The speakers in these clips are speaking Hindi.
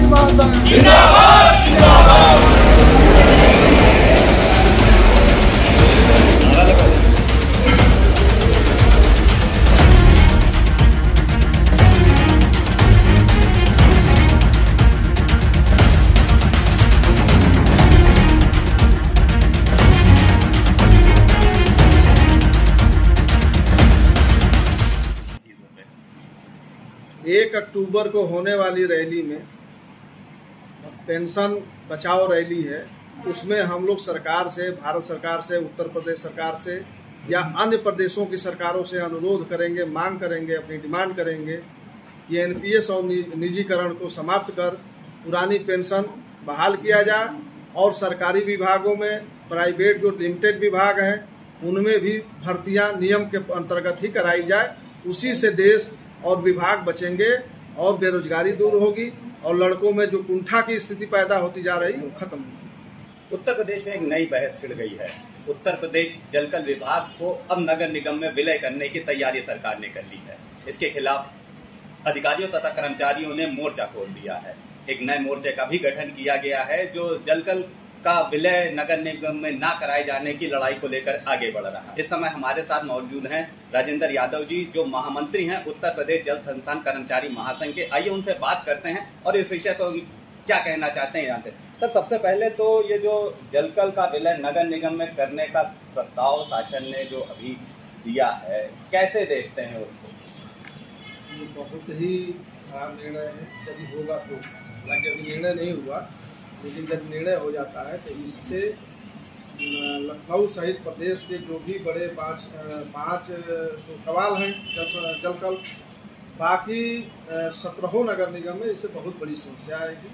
कर्मचारी महासंघ जिंदाबाद जिंदाबाद। एक अक्टूबर को होने वाली रैली में पेंशन बचाओ रैली है। उसमें हम लोग सरकार से, भारत सरकार से, उत्तर प्रदेश सरकार से या अन्य प्रदेशों की सरकारों से अनुरोध करेंगे, मांग करेंगे, अपनी डिमांड करेंगे कि एनपीएस और निजीकरण को समाप्त कर पुरानी पेंशन बहाल किया जाए और सरकारी विभागों में, प्राइवेट जो लिमिटेड विभाग हैं उनमें भी भर्तियां नियम के अंतर्गत ही कराई जाए। उसी से देश और विभाग बचेंगे और बेरोजगारी दूर होगी और लड़कों में जो कुंठा की स्थिति पैदा होती जा रही है वो खत्म होगी। उत्तर प्रदेश में एक नई बहस छिड़ गई है। उत्तर प्रदेश जलकल विभाग को अब नगर निगम में विलय करने की तैयारी सरकार ने कर ली है। इसके खिलाफ अधिकारियों तथा कर्मचारियों ने मोर्चा खोल दिया है। एक नए मोर्चे का भी गठन किया गया है जो जलकल का विलय नगर निगम में ना कराए जाने की लड़ाई को लेकर आगे बढ़ रहा है। इस समय हमारे साथ मौजूद हैं राजेंद्र यादव जी, जो महामंत्री हैं उत्तर प्रदेश जल संस्थान कर्मचारी महासंघ के। आइए उनसे बात करते हैं और इस विषय को क्या कहना चाहते हैं जानते हैं। सर, सबसे पहले तो ये जो जलकल का विलय नगर निगम में करने का प्रस्ताव शासन ने जो अभी दिया है, कैसे देखते हैं उसको? ये बहुत ही खराब निर्णय है। यदि होगा तो, हालांकि अभी निर्णय नहीं हुआ, लेकिन जब निर्णय हो जाता है तो इससे लखनऊ सहित प्रदेश के जो भी बड़े पाँच तो कवाल हैं जलकल, बाकी 17 नगर निगम में इससे बहुत बड़ी समस्या आएगी।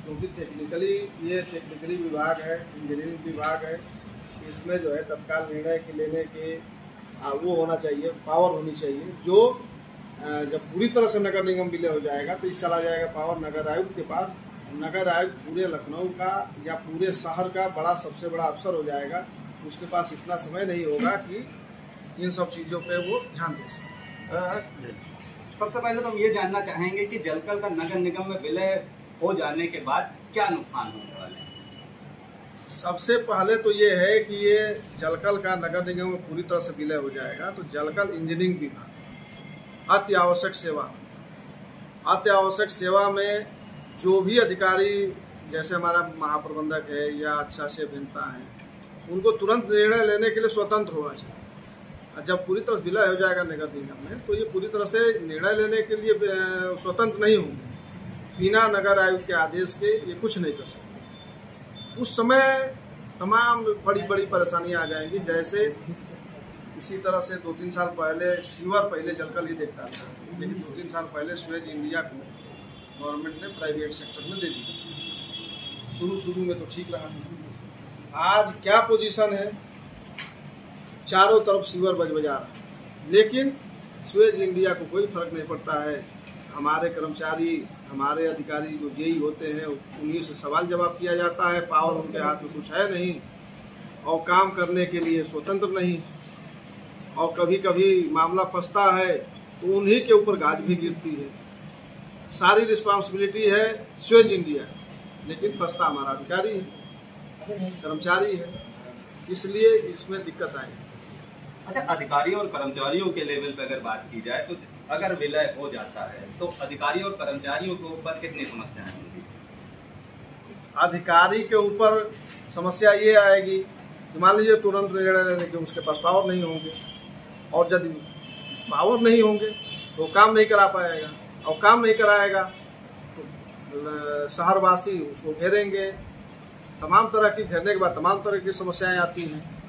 क्योंकि टेक्निकली विभाग है, इंजीनियरिंग विभाग है, इसमें जो है तत्काल निर्णय लेने के वो होना चाहिए, पावर होनी चाहिए। जो जब पूरी तरह से नगर निगम विलय हो जाएगा तो इस चला जाएगा पावर नगर आयुक्त के पास। नगर आयुक्त पूरे लखनऊ का या पूरे शहर का सबसे बड़ा अफसर हो जाएगा। उसके पास इतना समय नहीं होगा कि इन सब चीज़ों पे वो ध्यान दे सके। सबसे पहले तो हम ये जानना चाहेंगे कि जलकल का नगर निगम में विलय हो जाने के बाद क्या नुकसान होने वाले हैं? सबसे पहले तो ये है कि ये जलकल का नगर निगम में पूरी तरह से विलय हो जाएगा तो जलकल इंजीनियरिंग विभाग अति आवश्यक सेवा में जो भी अधिकारी, जैसे हमारा महाप्रबंधक है या शासी अभियंता है, उनको तुरंत निर्णय लेने के लिए स्वतंत्र होना चाहिए। जब पूरी तरह विलय हो जाएगा नगर निगम में तो ये पूरी तरह से निर्णय लेने के लिए स्वतंत्र नहीं होंगे। बिना नगर आयुक्त के आदेश के ये कुछ नहीं कर सकते। उस समय तमाम बड़ी बड़ी परेशानियां आ जाएंगी। जैसे इसी तरह से 2-3 साल पहले सीवर पहले जलकल ही देखता था, लेकिन 2-3 साल पहले स्वेज इंडिया को गवर्नमेंट ने प्राइवेट सेक्टर में दे दी। शुरू में तो ठीक रहा। आज क्या पोजीशन है, चारों तरफ सीवर बजा रहा है, लेकिन स्वेज इंडिया को कोई फर्क नहीं पड़ता है। हमारे कर्मचारी, हमारे अधिकारी जो जेई होते हैं उन्हीं से सवाल जवाब किया जाता है। पावर उनके हाथ में कुछ है नहीं और काम करने के लिए स्वतंत्र नहीं। और कभी कभी मामला फंसता है तो उन्हीं के ऊपर गाज भी गिरती है। सारी रिस्पांसिबिलिटी है स्वेज इंडिया, लेकिन फंसता हमारा अधिकारी है, कर्मचारी है, इसलिए इसमें दिक्कत आएगी। अच्छा, अधिकारियों और कर्मचारियों के लेवल पर अगर बात की जाए तो अगर विलय हो जाता है तो अधिकारियों और कर्मचारियों के ऊपर कितनी समस्याएं होंगी? अधिकारी के ऊपर समस्या ये आएगी कि मान लीजिए तुरंत निर्णय लेने के उसके पास पावर नहीं होंगे, और यदि पावर नहीं होंगे तो काम नहीं करा पाएगा, और काम नहीं कराएगा तो शहरवासी उसको घेरेंगे। तमाम तरह की घेरने के बाद तमाम तरह की समस्याएं आती हैं।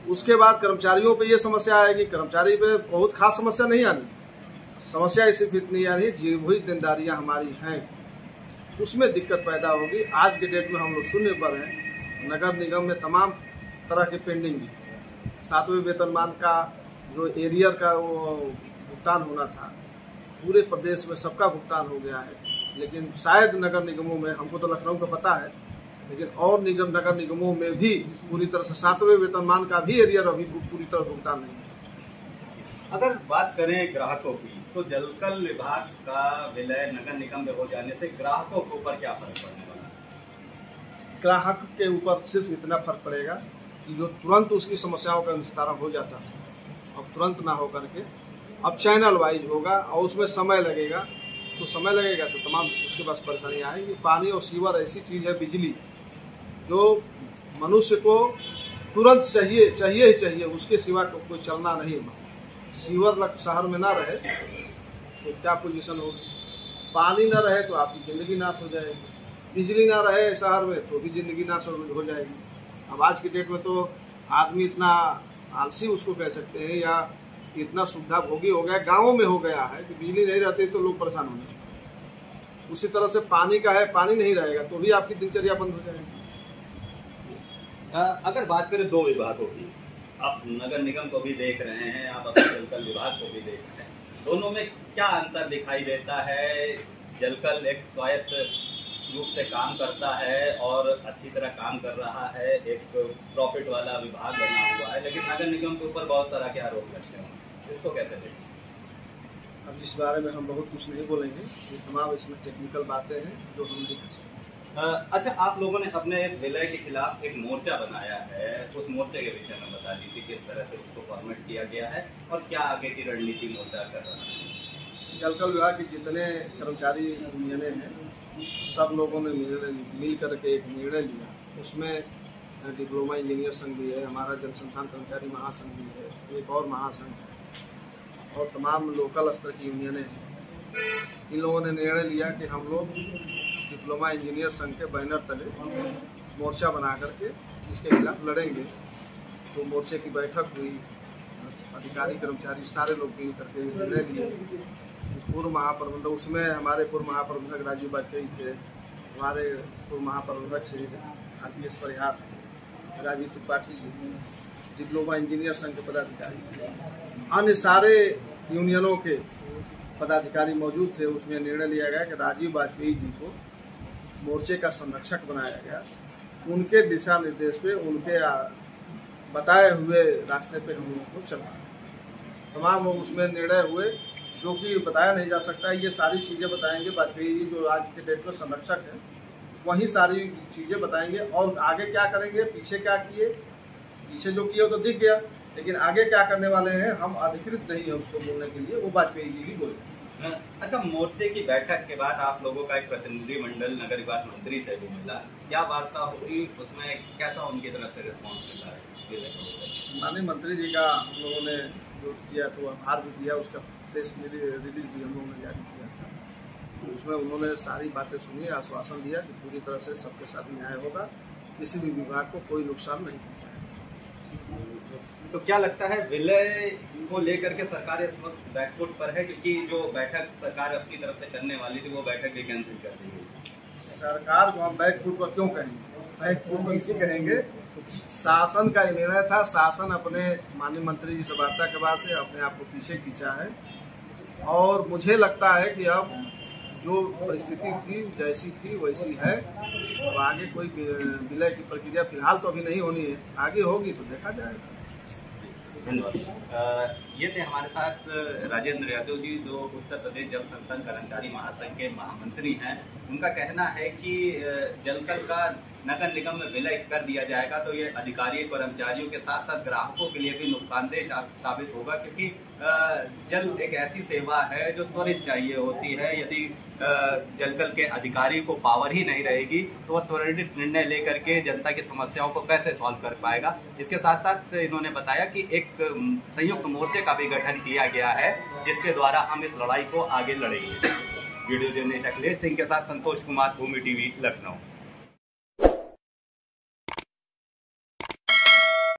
उसके बाद कर्मचारियों पे ये समस्या आएगी। कर्मचारी पे बहुत खास समस्या नहीं आनी, समस्या सिर्फ इतनी आ रही जी वही देनदारियां हमारी हैं, उसमें दिक्कत पैदा होगी। आज के डेट में हम लोग शून्य पर हैं। नगर निगम में तमाम तरह की पेंडिंग, 7वें वेतनमान का जो एरियर का वो भुगतान होना था, पूरे प्रदेश में सबका भुगतान हो गया है। लेकिन शायद नगर निगमों में, हमको तो लखनऊ का पता है, लेकिन और नगर निगमों में भी पूरी तरह से 7वें वेतनमान का भी एरियर अभी पूरी तरह भुगतान नहीं है। अगर बात करें ग्राहकों की, तो जलकल विभाग का विलय नगर निगम में हो जाने से ग्राहकों के ऊपर क्या फर्क पड़ने वाला है? ग्राहक के ऊपर सिर्फ इतना फर्क पड़ेगा कि जो तुरंत उसकी समस्याओं का निस्तारण हो जाता था, अब तुरंत ना हो करके अब चैनल वाइज होगा और उसमें समय लगेगा, तो समय लगेगा तो तमाम उसके पास परेशानियाँ आएंगी। पानी और सीवर ऐसी चीज़ है, बिजली जो मनुष्य को तुरंत चाहिए ही चाहिए, उसके सिवा कोई चलना नहीं है। सीवर शहर में ना रहे तो क्या पोजीशन होगी, पानी ना रहे तो आपकी ज़िंदगी नाश हो जाएगी, बिजली ना रहे शहर में तो भी ज़िंदगी नाश हो जाएगी। अब आज की डेट में तो आदमी इतना आलसी उसको कह सकते हैं या इतना सुविधा भोगी हो गया, गाँवों में हो गया है कि बिजली नहीं रहती तो लोग परेशान होंगे। उसी तरह से पानी का है, पानी नहीं रहेगा तो भी आपकी दिनचर्या बंद हो जाएगी। अगर बात करें दो विभागों की, आप नगर निगम को भी देख रहे हैं, आप अपने जलकल विभाग को भी देख रहे हैं, दोनों में क्या अंतर दिखाई देता है? जलकल एक स्वायत्त रूप से काम करता है और अच्छी तरह काम कर रहा है, एक प्रॉफिट वाला विभाग बना हुआ है, लेकिन नगर निगम के ऊपर बहुत तरह के आरोप लगते हैं, इसको कैसे देखें? अब इस बारे में हम बहुत कुछ नहीं बोलेंगे, ये तमाम इसमें टेक्निकल बातें हैं जो हम नहीं कर सकते। अच्छा, आप लोगों ने अपने इस विलय के खिलाफ एक मोर्चा बनाया है, उस मोर्चे के विषय में बता दीजिए, किस तरह से उसको फॉर्मेट किया गया है और क्या आगे की रणनीति मोर्चा कर रहा है? जलकल विभाग के जितने कर्मचारी यूनियनें हैं सब लोगों ने मिल करके एक निर्णय लिया। उसमें डिप्लोमा इंजीनियर संघ भी है, हमारा जल संस्थान कर्मचारी महासंघ भी है, एक और महासंघ है और तमाम लोकल स्तर की यूनियनें हैं। इन लोगों ने निर्णय लिया कि हम लोग डिप्लोमा इंजीनियर संघ के बैनर तले मोर्चा बना करके इसके खिलाफ लड़ेंगे। तो मोर्चे की बैठक हुई, अधिकारी कर्मचारी सारे लोग मिल करके निर्णय लिए। पूर्व महाप्रबंधक, उसमें हमारे पूर्व महाप्रबंधक राजीव वाजपेयी थे, हमारे पूर्व महाप्रबंधक श्री RPS परिहार थे, राजीव त्रिपाठी जी थे, डिप्लोमा इंजीनियर संघ के पदाधिकारी थे, अन्य सारे यूनियनों के पदाधिकारी मौजूद थे। उसमें निर्णय लिया गया कि राजीव वाजपेयी जी को मोर्चे का संरक्षक बनाया गया। उनके दिशा निर्देश पे, उनके बताए हुए रास्ते पे हम लोगों को चलना। तमाम उसमें निर्णय हुए जो कि बताया नहीं जा सकता। ये सारी चीज़ें बताएंगे वाजपेयी जी जो आज के डेट में संरक्षक हैं, वही सारी चीज़ें बताएंगे और आगे क्या करेंगे, पीछे क्या किए, पीछे जो किए वो तो दिख गया, लेकिन आगे क्या करने वाले हैं हम अधिकृत नहीं है उसको बोलने के लिए, वो वाजपेयी जी ही बोले। अच्छा, मोर्चे की बैठक के बाद आप लोगों का एक प्रतिनिधि मंडल नगर विकास मंत्री से भी मिला, क्या वार्ता हुई, उसमें कैसा उनकी तरफ से रिस्पॉन्स मिला है? माननीय मंत्री जी का हम लोगों ने जो किया तो आभार भी दिया, उसका प्रेस रिलीज भी हम लोगों ने जारी किया था। उसमें उन्होंने सारी बातें सुनी, आश्वासन दिया कि पूरी तरह से सबके साथ न्याय होगा, किसी भी विभाग को कोई नुकसान नहीं पहुँचाएगा। तो क्या लगता है विलय को लेकर के सरकार इस वक्त बैकफुट पर है, क्योंकि जो बैठक सरकार अपनी तरफ से करने वाली थी वो बैठक भी कैंसिल कर दी गई? सरकार को हम बैकफुट पर क्यों कहेंगे, बैकफुट पर इसी कहेंगे, शासन का ही निर्णय था। शासन अपने माननीय मंत्री जी से वार्ता के बाद से अपने आप को पीछे खींचा है और मुझे लगता है कि अब जो परिस्थिति थी जैसी थी वैसी है। तो आगे कोई विलय की प्रक्रिया फिलहाल तो अभी नहीं होनी है, आगे होगी तो देखा जाएगा। धन्यवाद। ये थे हमारे साथ राजेंद्र यादव जी, जो उत्तर प्रदेश जल संस्थान कर्मचारी महासंघ के महामंत्री हैं। उनका कहना है कि जलकल का नगर निगम में विलय कर दिया जाएगा तो ये अधिकारी कर्मचारियों के साथ साथ ग्राहकों के लिए भी नुकसानदेह साबित होगा, क्योंकि जल एक ऐसी सेवा है जो त्वरित चाहिए होती है। यदि जलकल के अधिकारी को पावर ही नहीं रहेगी तो वह त्वरित निर्णय लेकर के जनता की समस्याओं को कैसे सॉल्व कर पाएगा। इसके साथ साथ इन्होंने बताया कि एक संयुक्त मोर्चे का भी गठन किया गया है, जिसके द्वारा हम इस लड़ाई को आगे लड़ेंगे। वीडियो जर्नलिस्ट अखिलेश सिंह के साथ संतोष कुमार, भूमि TV, लखनऊ।